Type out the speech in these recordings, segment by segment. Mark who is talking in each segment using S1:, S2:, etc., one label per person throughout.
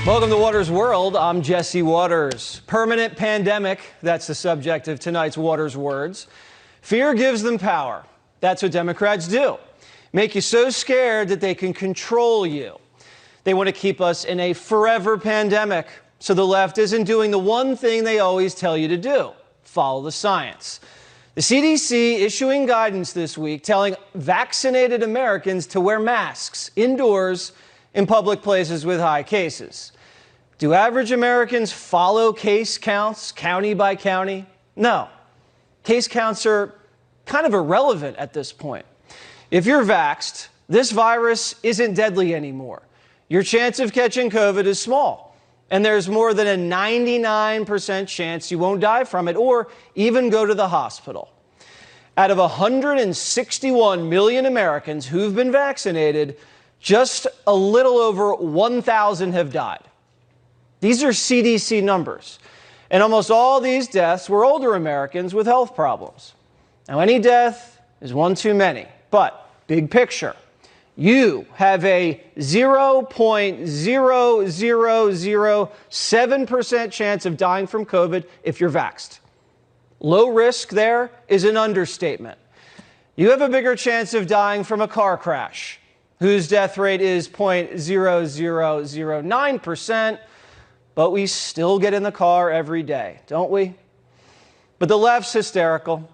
S1: Welcome to Waters World. I'm Jesse Waters. Permanent pandemic, that's the subject of tonight's Waters Words. Fear gives them power. That's what Democrats do. Make you so scared that they can control you. They want to keep us in a forever pandemic, so the left isn't doing the one thing they always tell you to do: follow the science. The CDC issuing guidance this week telling vaccinated Americans to wear masks indoors in public places with high cases. Do average Americans follow case counts, county by county? No. Case counts are kind of irrelevant at this point. If you're vaxxed, this virus isn't deadly anymore. Your chance of catching COVID is small, and there's more than a 99% chance you won't die from it or even go to the hospital. Out of 161 million Americans who've been vaccinated, just a little over 1,000 have died. These are CDC numbers, and almost all these deaths were older Americans with health problems. Now, any death is one too many, but big picture, you have a 0.0007% chance of dying from COVID if you're vaxxed. Low risk there is an understatement. You have a bigger chance of dying from a car crash, whose death rate is 0.0009%, but we still get in the car every day, don't we? But the left's hysterical.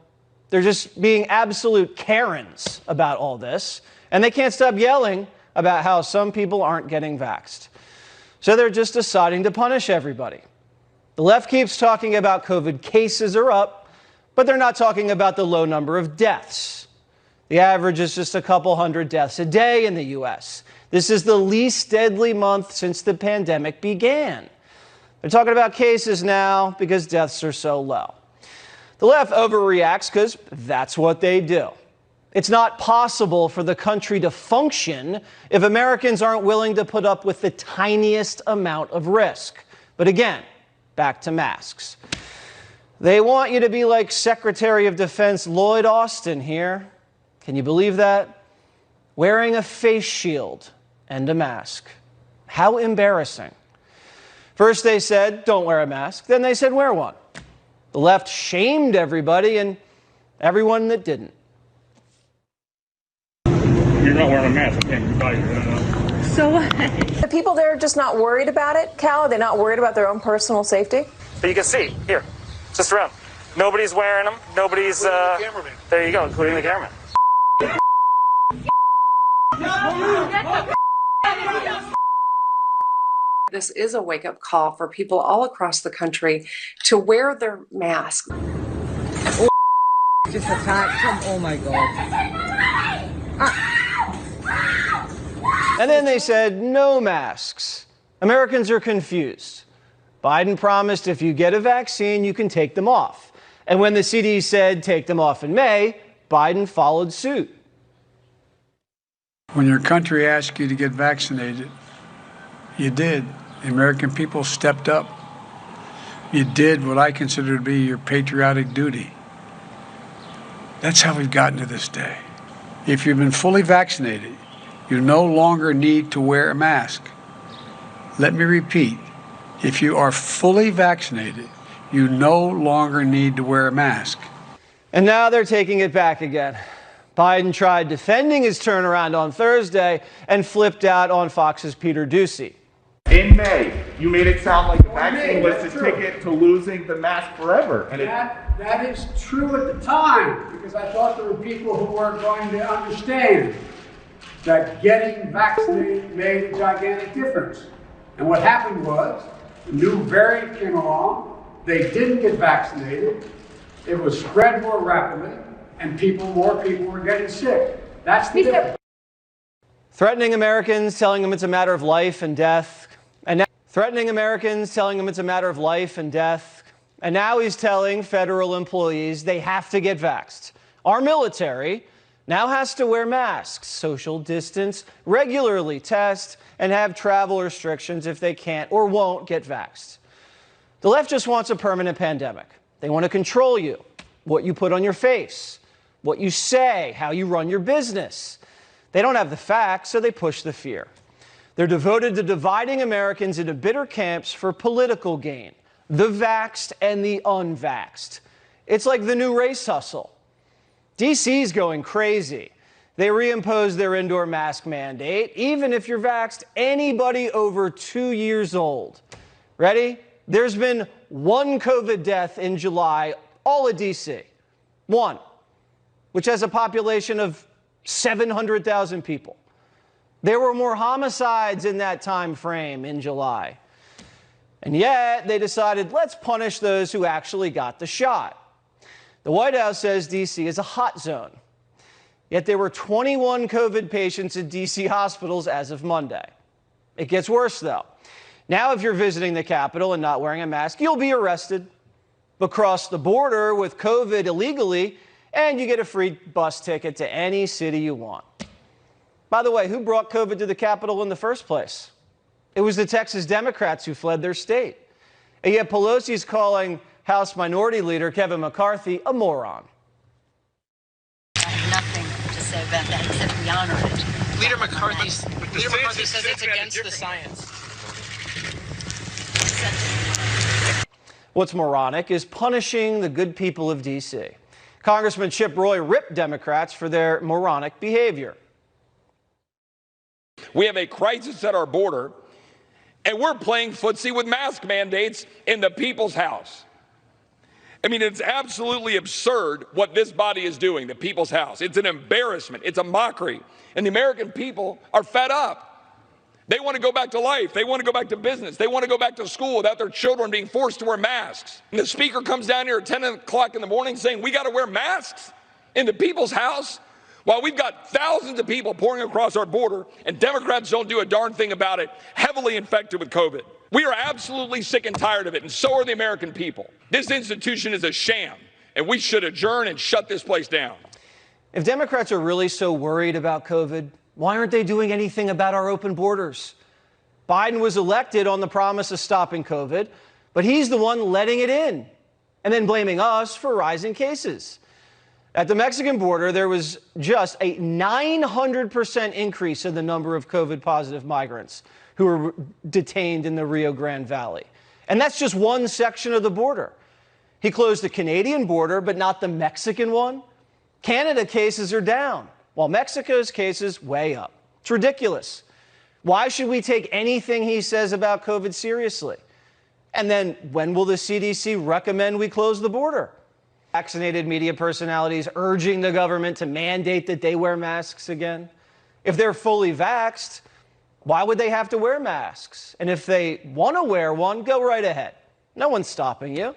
S1: They're just being absolute Karens about all this, and they can't stop yelling about how some people aren't getting vaxxed. So they're just deciding to punish everybody. The left keeps talking about COVID cases are up, but they're not talking about the low number of deaths. The average is just a couple hundred deaths a day in the U.S. This is the least deadly month since the pandemic began. They're talking about cases now because deaths are so low. The left overreacts because that's what they do. It's not possible for the country to function if Americans aren't willing to put up with the tiniest amount of risk. But again, back to masks. They want you to be like Secretary of Defense Lloyd Austin here. Can you believe that? Wearing a face shield and a mask. How embarrassing. First they said, don't wear a mask. Then they said, wear one. The left shamed everybody and everyone that didn't.
S2: You're not wearing a mask. I can't buy you.
S3: So what? The people there are just not worried about it, Cal? Are they not worried about their own personal safety?
S4: But you can see, here, just around. Nobody's wearing them. Nobody's, there you go, including the cameraman.
S5: This is a wake-up call for people all across the country to wear their masks.
S6: Oh, just attacked him. Oh my God.
S1: And then they said no masks. Americans are confused. Biden promised if you get a vaccine, you can take them off. And when the CDC said take them off in May, Biden followed suit.
S7: When your country asked you to get vaccinated, you did. The American people stepped up. You did what I consider to be your patriotic duty. That's how we've gotten to this day. If you've been fully vaccinated, you no longer need to wear a mask. Let me repeat, if you are fully vaccinated, you no longer need to wear a mask.
S1: And now they're taking it back again. Biden tried defending his turnaround on Thursday and flipped out on Fox's Peter Doocy.
S2: In May, you made it sound like the vaccine was the ticket to losing the mask forever. And
S8: that is true at the time, because I thought there were people who weren't going to understand that getting vaccinated made a gigantic difference. And what happened was, the new variant came along, they didn't get vaccinated, it was spread more rapidly, and more people were getting sick. That's the difference.
S1: Threatening Americans, telling them it's a matter of life and death. Threatening Americans, telling them it's a matter of life and death. And now he's telling federal employees they have to get vaxxed. Our military now has to wear masks, social distance, regularly test, and have travel restrictions if they can't or won't get vaxxed. The left just wants a permanent pandemic. They want to control you, what you put on your face, what you say, how you run your business. They don't have the facts, so they push the fear. They're devoted to dividing Americans into bitter camps for political gain, the vaxxed and the unvaxxed. It's like the new race hustle. DC's going crazy. They reimposed their indoor mask mandate, even if you're vaxxed, anybody over 2 years old. Ready? There's been one COVID death in July, all at DC. One, which has a population of 700,000 people. There were more homicides in that time frame in July. And yet they decided, let's punish those who actually got the shot. The White House says DC is a hot zone. Yet there were 21 COVID patients in DC hospitals as of Monday. It gets worse, though. Now, if you're visiting the Capitol and not wearing a mask, you'll be arrested. But cross the border with COVID illegally, and you get a free bus ticket to any city you want. By the way, who brought COVID to the Capitol in the first place? It was the Texas Democrats who fled their state. And yet Pelosi's calling House Minority Leader Kevin McCarthy a moron.
S6: I have nothing to say about that except we honor it.
S9: Leader McCarthy says it's against the science.
S1: What's moronic is punishing the good people of D.C. Congressman Chip Roy ripped Democrats for their moronic behavior.
S10: We have a crisis at our border, and we're playing footsie with mask mandates in the people's house. I mean, it's absolutely absurd what this body is doing, the people's house. It's an embarrassment. It's a mockery. And the American people are fed up. They want to go back to life. They want to go back to business. They want to go back to school without their children being forced to wear masks. And the speaker comes down here at 10 o'clock in the morning saying we got to wear masks in the people's house while we've got thousands of people pouring across our border and Democrats don't do a darn thing about it, heavily infected with COVID. We are absolutely sick and tired of it, and so are the American people. This institution is a sham, and we should adjourn and shut this place down.
S1: If Democrats are really so worried about COVID, why aren't they doing anything about our open borders? Biden was elected on the promise of stopping COVID, but he's the one letting it in and then blaming us for rising cases. At the Mexican border, there was just a 900% increase in the number of COVID-positive migrants who were detained in the Rio Grande Valley. And that's just one section of the border. He closed the Canadian border, but not the Mexican one. Canada cases are down, while Mexico's cases way up. It's ridiculous. Why should we take anything he says about COVID seriously? And then when will the CDC recommend we close the border? Vaccinated media personalities urging the government to mandate that they wear masks again. If they're fully vaxxed, why would they have to wear masks? And if they want to wear one, go right ahead. No one's stopping you.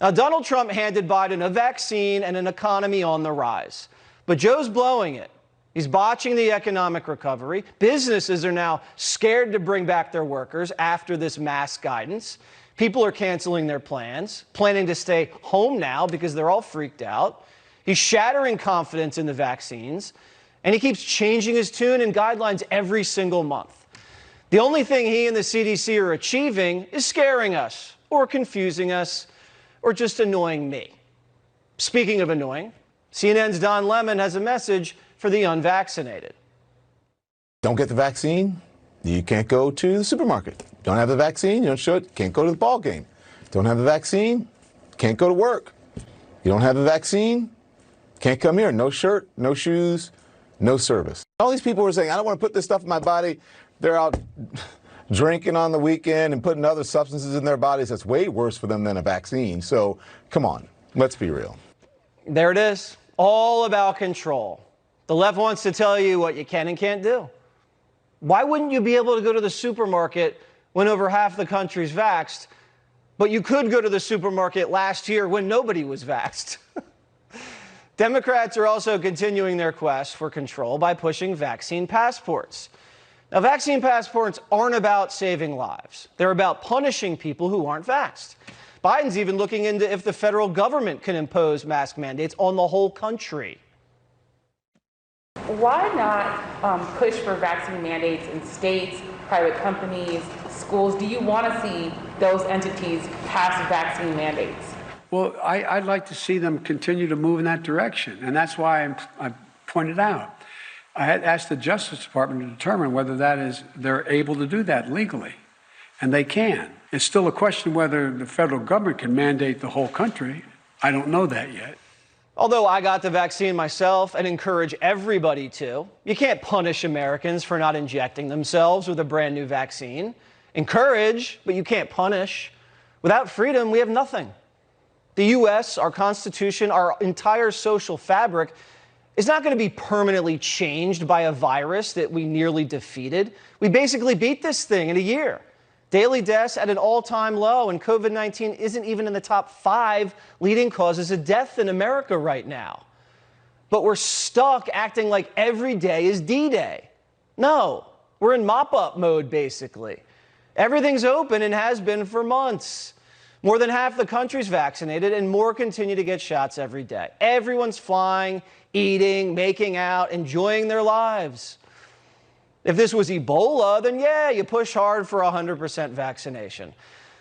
S1: Now, Donald Trump handed Biden a vaccine and an economy on the rise. But Joe's blowing it. He's botching the economic recovery. Businesses are now scared to bring back their workers after this mask guidance. People are canceling their plans, planning to stay home now because they're all freaked out. He's shattering confidence in the vaccines, and he keeps changing his tune and guidelines every single month. The only thing he and the CDC are achieving is scaring us, or confusing us, or just annoying me. Speaking of annoying, CNN's Don Lemon has a message for the unvaccinated.
S11: Don't get the vaccine, you can't go to the supermarket. Don't have the vaccine, you can't go to the ball game. Don't have the vaccine, can't go to work. You don't have the vaccine, can't come here. No shirt, no shoes, no service. All these people are saying, I don't want to put this stuff in my body. They're out drinking on the weekend and putting other substances in their bodies. That's way worse for them than a vaccine. So come on, let's be real.
S1: There it is, all about control. The left wants to tell you what you can and can't do. Why wouldn't you be able to go to the supermarket when over half the country's vaxxed, but you could go to the supermarket last year when nobody was vaxxed? Democrats are also continuing their quest for control by pushing vaccine passports. Now, vaccine passports aren't about saving lives. They're about punishing people who aren't vaxxed. Biden's even looking into if the federal government can impose mask mandates on the whole country.
S12: Why not push for vaccine mandates in states, private companies, schools? Do you want to see those entities pass vaccine mandates?
S8: Well, I'd like to see them continue to move in that direction, and that's why I pointed out.
S7: I had asked the Justice Department to determine whether they're able to do that legally, and they can. It's still a question whether the federal government can mandate the whole country. I don't know that yet.
S1: Although I got the vaccine myself and encourage everybody to, you can't punish Americans for not injecting themselves with a brand new vaccine. Encourage, but you can't punish. Without freedom, we have nothing. The U.S., our Constitution, our entire social fabric is not going to be permanently changed by a virus that we nearly defeated. We basically beat this thing in a year. Daily deaths at an all-time low, and COVID-19 isn't even in the top 5 leading causes of death in America right now. But we're stuck acting like every day is D-Day. No, we're in mop-up mode, basically. Everything's open and has been for months. More than half the country's vaccinated, and more continue to get shots every day. Everyone's flying, eating, making out, enjoying their lives. If this was Ebola, then yeah, you push hard for 100% vaccination.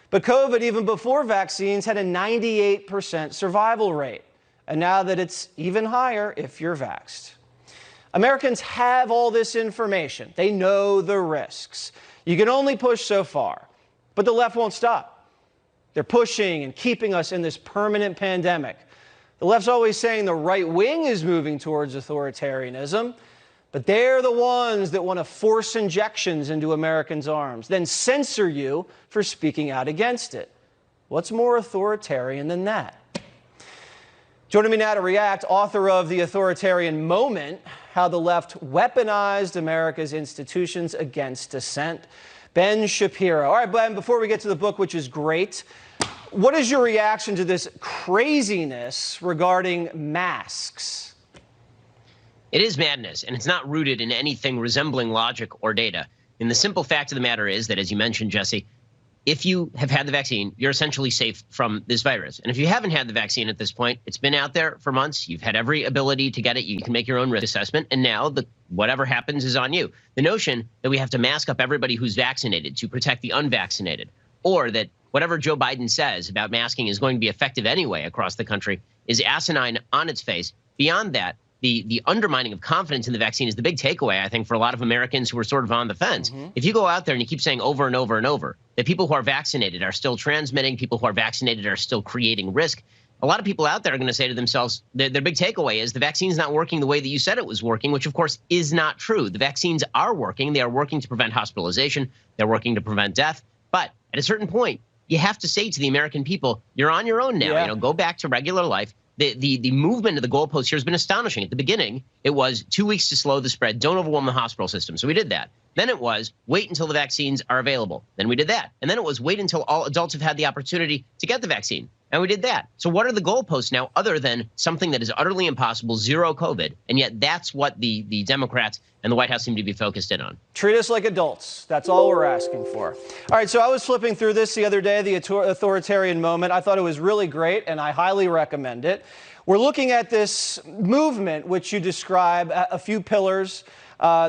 S1: But COVID, even before vaccines, had a 98% survival rate. And now that it's even higher if you're vaxxed. Americans have all this information. They know the risks. You can only push so far, but the left won't stop. They're pushing and keeping us in this permanent pandemic. The left's always saying the right wing is moving towards authoritarianism. But they're the ones that want to force injections into Americans' arms, then censor you for speaking out against it. What's more authoritarian than that? Joining me now to react, author of The Authoritarian Moment, How the Left Weaponized America's Institutions Against Dissent, Ben Shapiro. All right, Ben, before we get to the book, which is great, what is your reaction to this craziness regarding masks?
S13: It is madness, and it's not rooted in anything resembling logic or data. And the simple fact of the matter is that, as you mentioned, Jesse, if you have had the vaccine, you're essentially safe from this virus. And if you haven't had the vaccine at this point, it's been out there for months. You've had every ability to get it. You can make your own risk assessment. And now whatever happens is on you. The notion that we have to mask up everybody who's vaccinated to protect the unvaccinated, or that whatever Joe Biden says about masking is going to be effective anyway across the country, is asinine on its face. Beyond that, the undermining of confidence in the vaccine is the big takeaway, I think, for a lot of Americans who are sort of on the fence. If you go out there and you keep saying over and over and over that people who are vaccinated are still transmitting, people who are vaccinated are still creating risk, a lot of people out there are going to say to themselves, their big takeaway is the vaccine's not working the way that you said it was working, which, of course, is not true. The vaccines are working. They are working to prevent hospitalization. They're working to prevent death. But at a certain point, you have to say to the American people, you're on your own now.
S1: Yeah.
S13: Go back to regular life. The movement of the goalposts here has been astonishing. At the beginning, it was 2 weeks to slow the spread. Don't overwhelm the hospital system. So we did that. Then it was wait until the vaccines are available. Then we did that. And then it was wait until all adults have had the opportunity to get the vaccine. And we did that. So what are the goalposts now other than something that is utterly impossible, zero COVID? And yet that's what the Democrats and the White House seem to be focused in on.
S1: Treat us like adults. That's all we're asking for. All right, so I was flipping through this the other day, The Authoritarian Moment. I thought it was really great, and I highly recommend it. We're looking at this movement, which you describe a few pillars,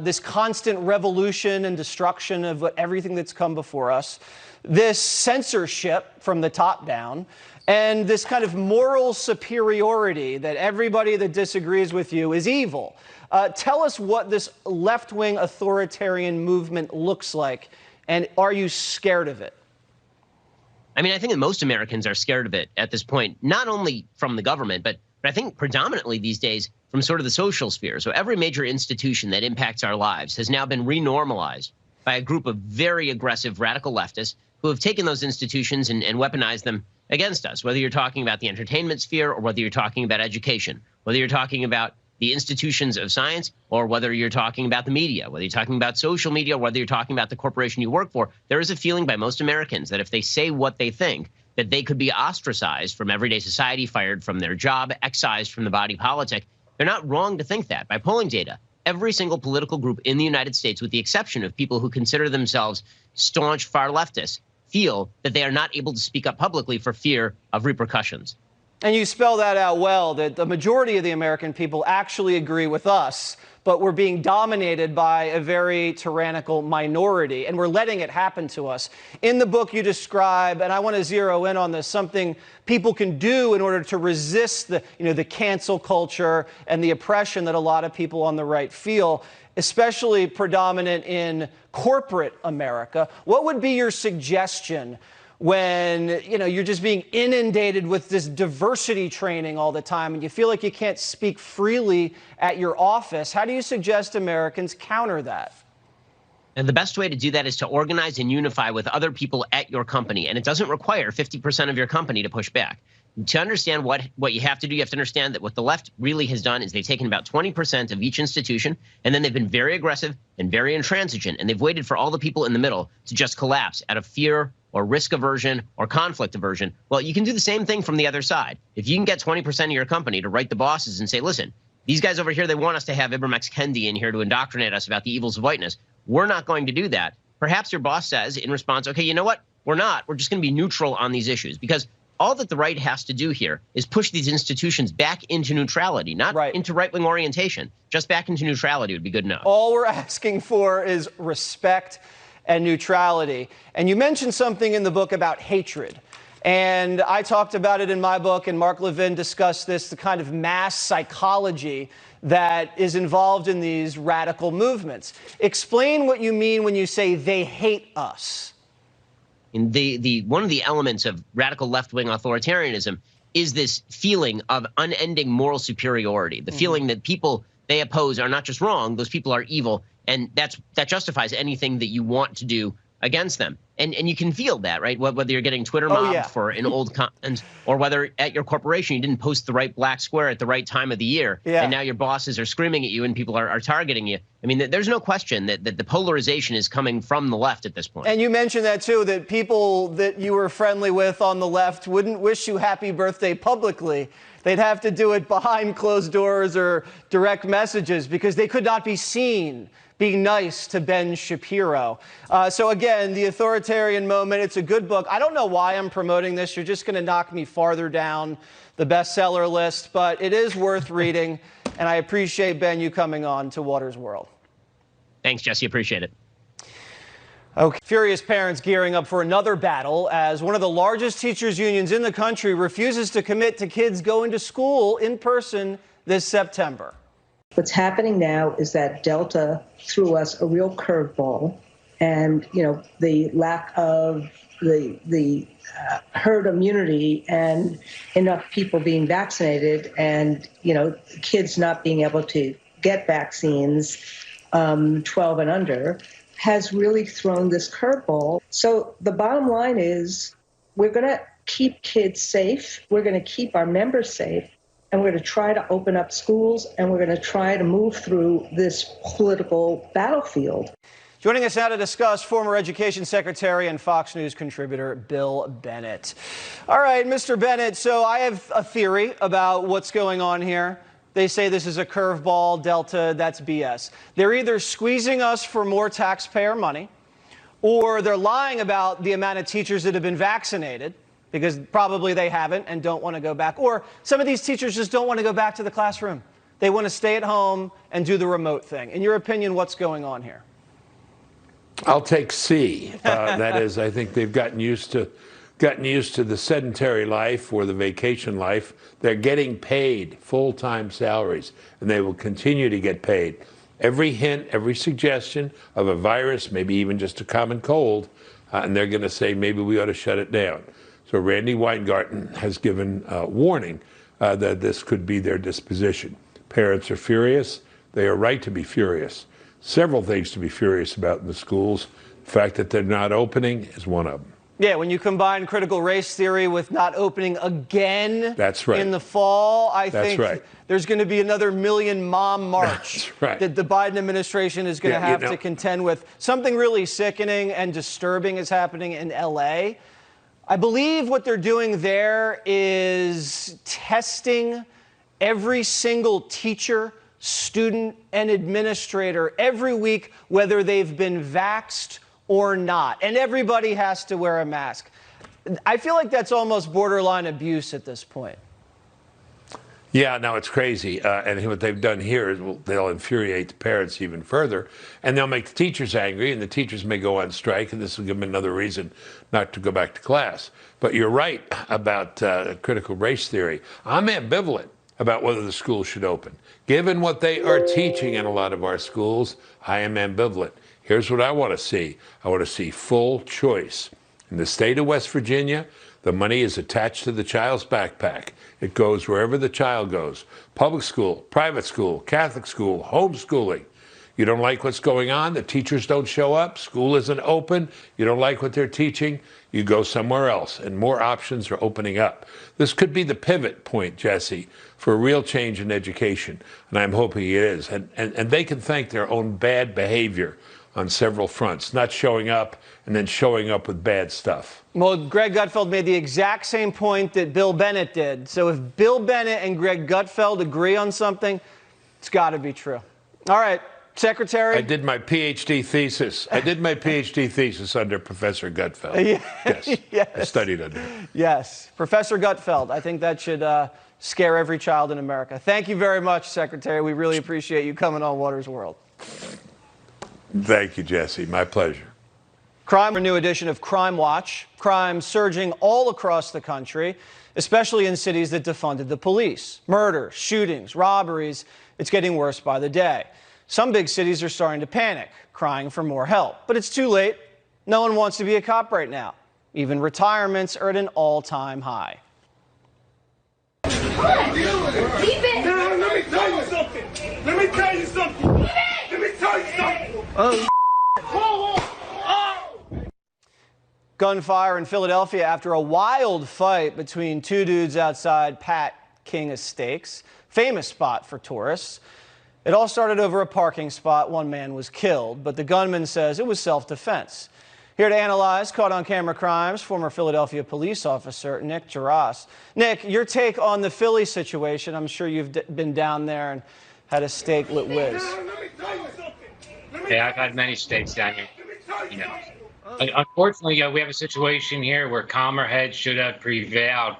S1: this constant revolution and destruction of everything that's come before us, this censorship from the top down, and this kind of moral superiority that everybody that disagrees with you is evil. Tell us what this left-wing authoritarian movement looks like, and are you scared of it?
S13: I mean, I think that most Americans are scared of it at this point, not only from the government, but I think predominantly these days from sort of the social sphere. So every major institution that impacts our lives has now been renormalized by a group of very aggressive radical leftists who have taken those institutions and weaponized them against us, whether you're talking about the entertainment sphere or whether you're talking about education, whether you're talking about the institutions of science or whether you're talking about the media, whether you're talking about social media, whether you're talking about the corporation you work for. There is a feeling by most Americans that if they say what they think, that they could be ostracized from everyday society, fired from their job, excised from the body politic. They're not wrong to think that. By polling data, every single political group in the United States, with the exception of people who consider themselves staunch far leftists, feel that they are not able to speak up publicly for fear of repercussions.
S1: And you spell that out well, that the majority of the American people actually agree with us, but we're being dominated by a very tyrannical minority, and we're letting it happen to us. In the book you describe, and I want to zero in on this, something people can do in order to resist the cancel culture and the oppression that a lot of people on the right feel, especially predominant in corporate America. What would be your suggestion when you're just being inundated with this diversity training all the time and you feel like you can't speak freely at your office? How do you suggest Americans counter that?
S13: And the best way to do that is to organize and unify with other people at your company. And it doesn't require 50% of your company to push back. To understand what you have to do, you have to understand that what the left really has done is they've taken about 20% of each institution, and then they've been very aggressive and very intransigent, and they've waited for all the people in the middle to just collapse out of fear or risk aversion or conflict aversion. Well, you can do the same thing from the other side. If you can get 20% of your company to write the bosses and say, listen, these guys over here, they want us to have Ibram X. Kendi in here to indoctrinate us about the evils of whiteness. We're not going to do that. Perhaps your boss says in response, okay, you know what? We're not. We're just going to be neutral on these issues, because all that the right has to do here is push these institutions back into neutrality, not into right-wing orientation. Just back into neutrality would be good enough.
S1: All we're asking for is respect and neutrality. And you mentioned something in the book about hatred. And I talked about it in my book, and Mark Levin discussed this, the kind of mass psychology that is involved in these radical movements. Explain what you mean when you say they hate us.
S13: And one of the elements of radical left-wing authoritarianism is this feeling of unending moral superiority, the feeling that people they oppose are not just wrong, those people are evil, and that justifies anything that you want to do against them. And you can feel that, right? Whether you're getting Twitter mobbed for an old comment, or whether at your corporation you didn't post the right black square at the right time of the year, and now your bosses are screaming at you and people are targeting you. I mean, there's no question that the polarization is coming from the left at this point.
S1: And you mentioned that, too, that people that you were friendly with on the left wouldn't wish you happy birthday publicly. They'd have to do it behind closed doors or direct messages because they could not be seen being nice to Ben Shapiro. So again, The Authoritarian Moment, it's a good book. I don't know why I'm promoting this. You're just going to knock me farther down the bestseller list, but it is worth reading. And I appreciate, Ben, you coming on to Watters World.
S13: Thanks, Jesse. Appreciate it.
S1: Okay. Furious parents gearing up for another battle as one of the largest teachers unions in the country refuses to commit to kids going to school in person this September.
S14: What's happening now is that Delta threw us a real curveball, and the lack of the herd immunity and enough people being vaccinated, and kids not being able to get vaccines, 12 and under, has really thrown this curveball. So the bottom line is we're going to keep kids safe. We're going to keep our members safe. And we're going to try to open up schools, and we're going to try to move through this political battlefield.
S1: Joining us now to discuss, former Education Secretary and Fox News contributor Bill Bennett. All right, Mr. Bennett, so I have a theory about what's going on here. They say this is a curveball, Delta, that's BS. They're either squeezing us for more taxpayer money, or they're lying about the amount of teachers that have been vaccinated, because probably they haven't and don't want to go back. Or some of these teachers just don't want to go back to the classroom. They want to stay at home and do the remote thing. In your opinion, what's going on here?
S15: I'll take C. That is, I think they've gotten used to the sedentary life or the vacation life. They're getting paid full-time salaries, and they will continue to get paid. Every hint, every suggestion of a virus, maybe even just a common cold, and they're going to say maybe we ought to shut it down. So Randy Weingarten has given warning that this could be their disposition. Parents are furious. They are right to be furious. Several things to be furious about in the schools. The fact that they're not opening is one of them.
S1: Yeah, when you combine critical race theory with not opening again in the fall, I think there's going to be another Million Mom March that the Biden administration is going to have to contend with. Something really sickening and disturbing is happening in L.A. I believe what they're doing there is testing every single teacher, student, and administrator every week, whether they've been vaxxed or not. And everybody has to wear a mask. I feel like that's almost borderline abuse at this point.
S15: Yeah, no, it's crazy. And what they've done here is they'll infuriate the parents even further, and they'll make the teachers angry, and the teachers may go on strike, and this will give them another reason not to go back to class. But you're right about critical race theory. I'm ambivalent about whether the schools should open. Given what they are teaching in a lot of our schools, I am ambivalent. Here's what I want to see. I want to see full choice. In the state of West Virginia, the money is attached to the child's backpack. It goes wherever the child goes. Public school, private school, Catholic school, homeschooling. You don't like what's going on, the teachers don't show up, school isn't open, you don't like what they're teaching, you go somewhere else, and more options are opening up. This could be the pivot point, Jesse, for a real change in education, and I'm hoping it is. And they can thank their own bad behavior on several fronts, not showing up and then showing up with bad stuff.
S1: Well, Greg Gutfeld made the exact same point that Bill Bennett did. So if Bill Bennett and Greg Gutfeld agree on something, it's got to be true. All right, Secretary.
S15: I did my PhD thesis. Under Professor Gutfeld.
S1: Yes.
S15: I studied under him.
S1: Yes, Professor Gutfeld. I think that should scare every child in America. Thank you very much, Secretary. We really appreciate you coming on Water's World.
S15: Thank you, Jesse. My pleasure.
S1: Crime, a new edition of Crime Watch. Crime surging all across the country, especially in cities that defunded the police. Murder, shootings, robberies. It's getting worse by the day. Some big cities are starting to panic, crying for more help. But it's too late. No one wants to be a cop right now. Even retirements are at an all-time high.
S16: Let me tell you something. Oh.
S1: Gunfire in Philadelphia after a wild fight between two dudes outside Pat King Estates, famous spot for tourists. It all started over a parking spot. One man was killed, but the gunman says it was self-defense. Here to analyze caught on camera crimes, former Philadelphia police officer Nick Jaras. Nick, your take on the Philly situation. I'm sure you've been down there and had a steak lit whiz.
S17: Yeah, I've had many steaks down here. You know. Unfortunately, we have a situation here where calmer heads should have prevailed.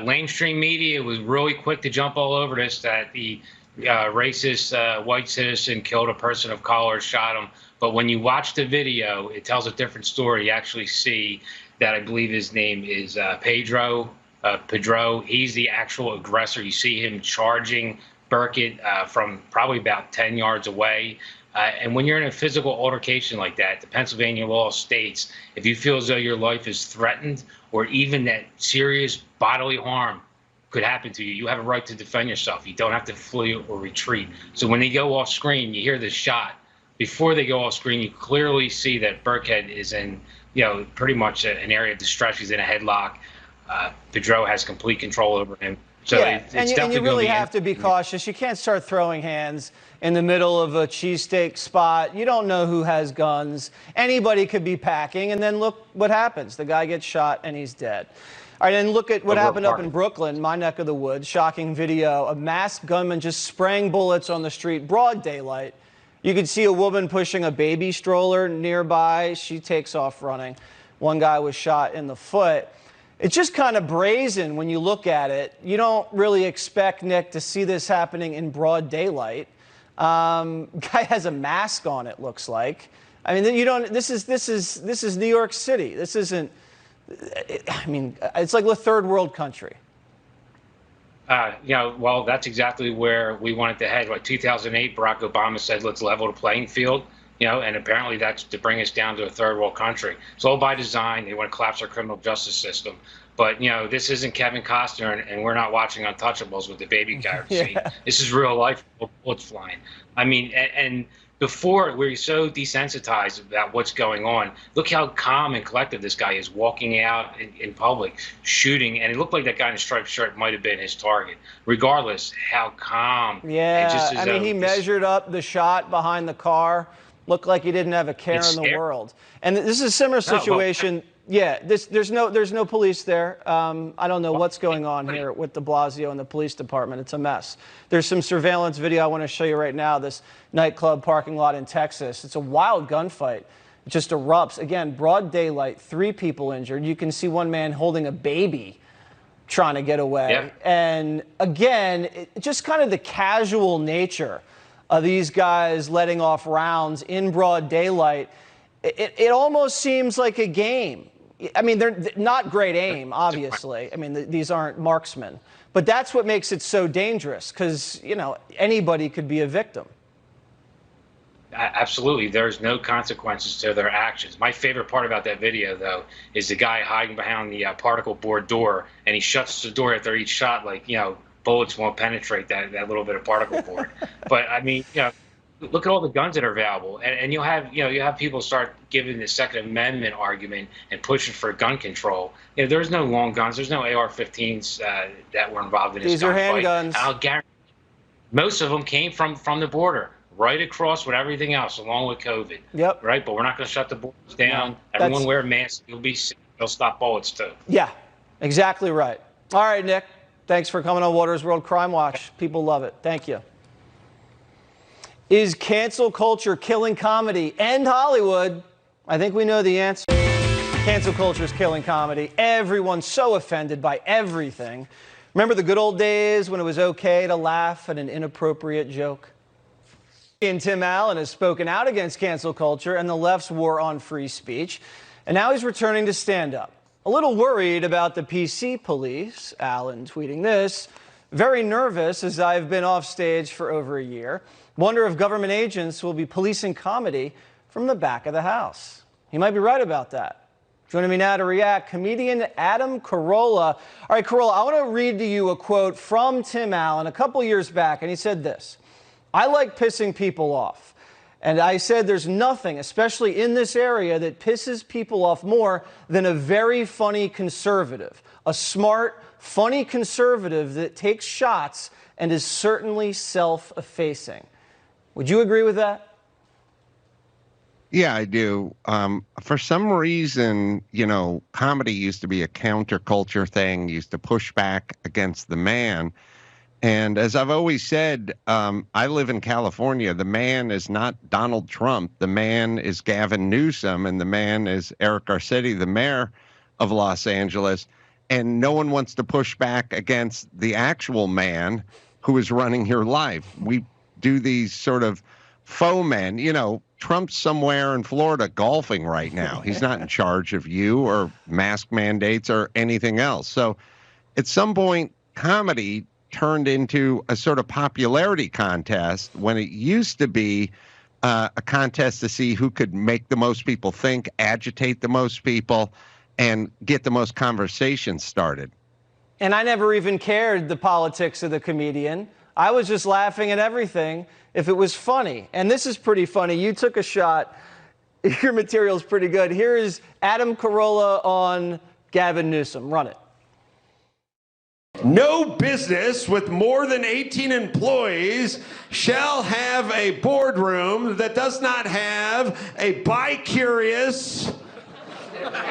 S17: Mainstream media was really quick to jump all over this, that the racist white citizen killed a person of color, shot him. But when you watch the video, it tells a different story. You actually see that I believe his name is Pedro. He's the actual aggressor. You see him charging Burkett from probably about 10 yards away. And when you're in a physical altercation like that, the Pennsylvania law states if you feel as though your life is threatened or even that serious bodily harm could happen to you, you have a right to defend yourself. You don't have to flee or retreat. So when they go off screen, you hear the shot. Before they go off screen, you clearly see that Burkhead is in, pretty much an area of distress. He's in a headlock. Pedro has complete control over him. So
S1: yeah, and you really have to be cautious. You can't start throwing hands in the middle of a cheesesteak spot. You don't know who has guns. Anybody could be packing, and then look what happens. The guy gets shot, and he's dead. All right, and look at what happened up in Brooklyn, my neck of the woods. Shocking video. A masked gunman just spraying bullets on the street, broad daylight. You could see a woman pushing a baby stroller nearby. She takes off running. One guy was shot in the foot. It's just kind of brazen when you look at it. You don't really expect, Nick, to see this happening in broad daylight. Guy has a mask on, it looks like. I mean, you don't. This is New York City. This isn't. I mean, it's like a third world country.
S17: Well, that's exactly where we wanted to head. Like 2008, Barack Obama said, let's level the playing field. And apparently that's to bring us down to a third world country. It's all by design. They want to collapse our criminal justice system. But, this isn't Kevin Costner, and we're not watching Untouchables with the baby carrot scene. This is real life, bullets flying. I mean, and before we were so desensitized about what's going on. Look how calm and collective this guy is walking out in public, shooting, and it looked like that guy in a striped shirt might have been his target. Regardless, how calm.
S1: Yeah, I mean, he measured up the shot behind the car. Looked like he didn't have a care in the world. And this is a similar situation. Yeah, there's no police there. I don't know what's going on here with de Blasio and the police department. It's a mess. There's some surveillance video I want to show you right now, this nightclub parking lot in Texas. It's a wild gunfight. It just erupts. Again, broad daylight, 3 people injured. You can see one man holding a baby. trying to get away.
S17: Yeah.
S1: And again, just kind of the casual nature of these guys letting off rounds in broad daylight, it almost seems like a game. I mean, they're not great aim, obviously. I mean, these aren't marksmen. But that's what makes it so dangerous, because, you know, anybody could be a victim.
S17: Absolutely. There's no consequences to their actions. My favorite part about that video, though, is the guy hiding behind the particle board door, and he shuts the door after each shot, like, you know, bullets won't penetrate that little bit of particle board. But, I mean, you know, look at all the guns that are available, and you'll have, you know, you have people start giving the Second Amendment argument and pushing for gun control. You know, there's no long guns, there's no AR-15s that were involved in this.
S1: These are
S17: gunfight.
S1: handguns.
S17: I'll guarantee most of them came from the border, right across with everything else, along with COVID.
S1: Yep.
S17: Right, but we're not going to shut the borders down.
S1: No,
S17: Everyone wear a mask. You'll be safe. They'll stop bullets too.
S1: Yeah, exactly right. All right, Nick. Thanks for coming on Water's World Crime Watch. People love it. Thank you. Is cancel culture killing comedy and Hollywood? I think we know the answer. Cancel culture is killing comedy. Everyone's so offended by everything. Remember the good old days when it was okay to laugh at an inappropriate joke? And Tim Allen has spoken out against cancel culture and the left's war on free speech. And now he's returning to stand up. A little worried about the PC police, Allen tweeting this, very nervous as I've been off stage for over a year. Wonder if government agents will be policing comedy from the back of the house. He might be right about that. Joining me now to react, comedian Adam Carolla. All right, Carolla, I want to read to you a quote from Tim Allen a couple years back, and he said this: I like pissing people off. And I said there's nothing, especially in this area, that pisses people off more than a very funny conservative. A smart, funny conservative that takes shots and is certainly self-effacing. Would you agree with that?
S18: Yeah, I do. For some reason, you know, comedy used to be a counterculture thing, used to push back against the man. And as I've always said, I live in California. The man is not Donald Trump. The man is Gavin Newsom, and the man is Eric Garcetti, the mayor of Los Angeles. And no one wants to push back against the actual man who is running your life. We do these sort of faux men. You know, Trump's somewhere in Florida golfing right now. He's not in charge of you or mask mandates or anything else. So at some point, comedy turned into a sort of popularity contest when it used to be a contest to see who could make the most people think, agitate the most people, and get the most conversations started.
S1: And I never even cared the politics of the comedian. I was just laughing at everything if it was funny. And this is pretty funny. You took a shot. Your material's pretty good. Here is Adam Carolla on Gavin Newsom. Run it.
S19: No business with more than 18 employees shall have a boardroom that does not have a bi-curious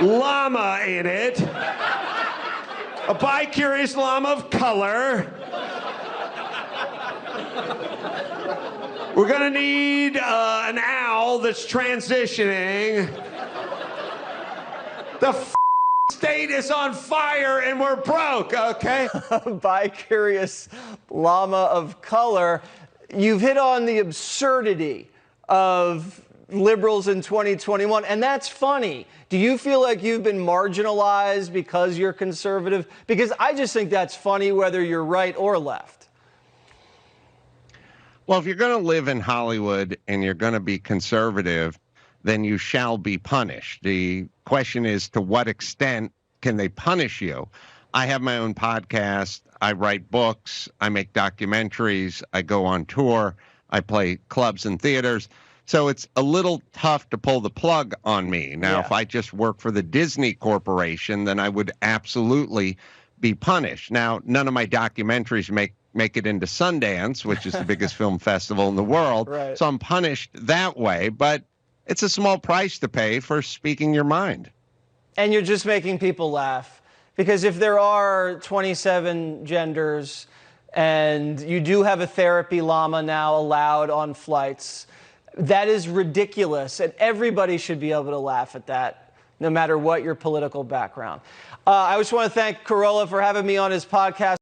S19: llama in it. A bi-curious llama of color. We're gonna need an owl that's transitioning. The state is on fire and we're broke, okay?
S1: Bi-curious llama of color. You've hit on the absurdity of liberals in 2021, and that's funny. Do you feel like you've been marginalized because you're conservative? Because I just think that's funny whether you're right or left.
S18: Well, if you're going to live in Hollywood and you're going to be conservative, then you shall be punished. The question is, to what extent can they punish you? I have my own podcast. I write books. I make documentaries. I go on tour. I play clubs and theaters. So it's a little tough to pull the plug on me. Now, if I just work for the Disney Corporation, then I would absolutely be punished. Now, none of my documentaries make it into Sundance, which is the biggest film festival in the world.
S1: Right.
S18: So I'm punished that way. But it's a small price to pay for speaking your mind.
S1: And you're just making people laugh. Because if there are 27 genders and you do have a therapy llama now allowed on flights, that is ridiculous. And everybody should be able to laugh at that. no matter what your political background. I just want to thank Carolla for having me on his podcast.